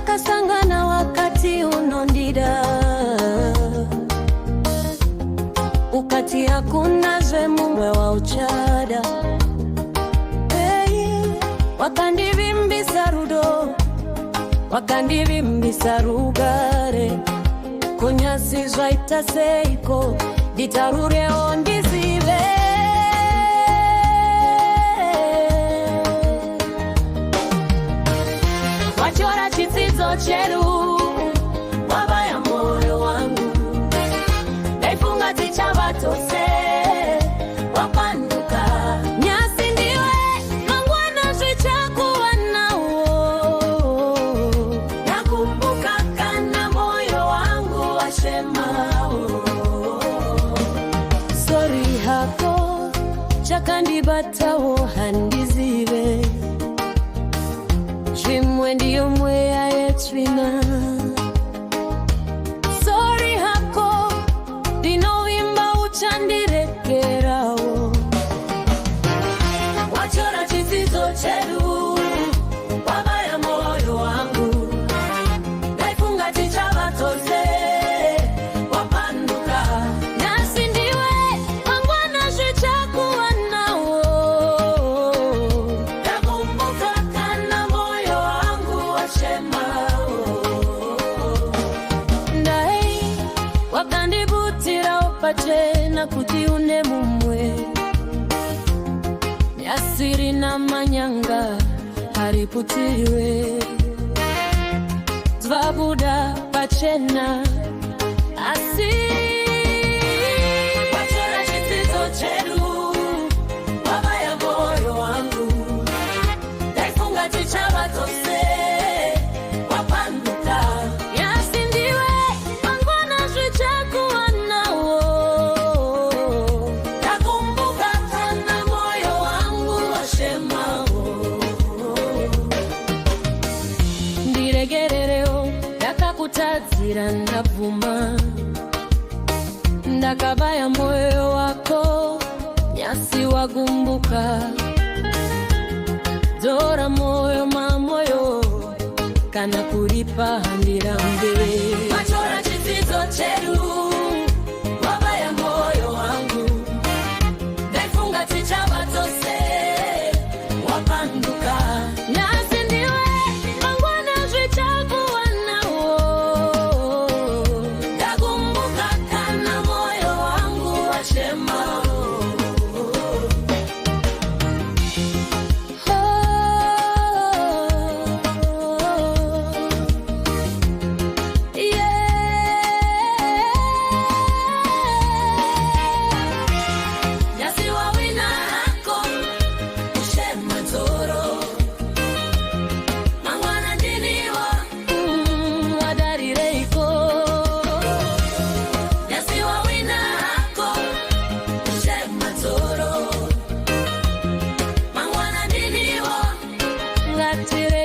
nakasangana wakati unondida ukati hakuna zwe mumwe wa uchada wakandivimbisa rudo wakandivimbisa rugare kunyasi zvaita seiko ditarurewo ndizive wachora chidzidzo chedu wabaya moyo wangu ndaifunga tichavatose wapanduka nyasi ndiwe mangwana zvichakuwa nawo nakumbuka kana moyo wangu washemao sori hako chakandibatawo handizive zvimwe ndiyo mweya yetsvina sori hako ndinovimba uchandirekerawo wachora chidzidzo chedu wabaya moyo wangu ndaifunga tichavatose wapanduka nyasi ndiwe mangwana zvichakuwa nawo nakumbuka kana moyo wangu washemao ndai wakandibutira pachena kuti une mumwe nyasiri na manyanga hariputiriwe zvabuda pachena asi wachora chidzidzo chedu wabaya moyo wangu ndaifunga tichavatose wapanduka nyasi ndiwe mangwana zvichakuwa nawo nakumbuka kana moyo wangu washemao ndiregerereo ndakakutadzira ndabvuma ndakabaya moyo wako nyasi wagumbuka dzora moyo mamoyo kana kuripa handirambe wachora chidzidzo chedu wabaya moyo wangu ndaifunga tichavatose wapanduka nyasi ndiwe mangwana zvichakuwa nawo ndakumbuka kana moyo wangu washemao tire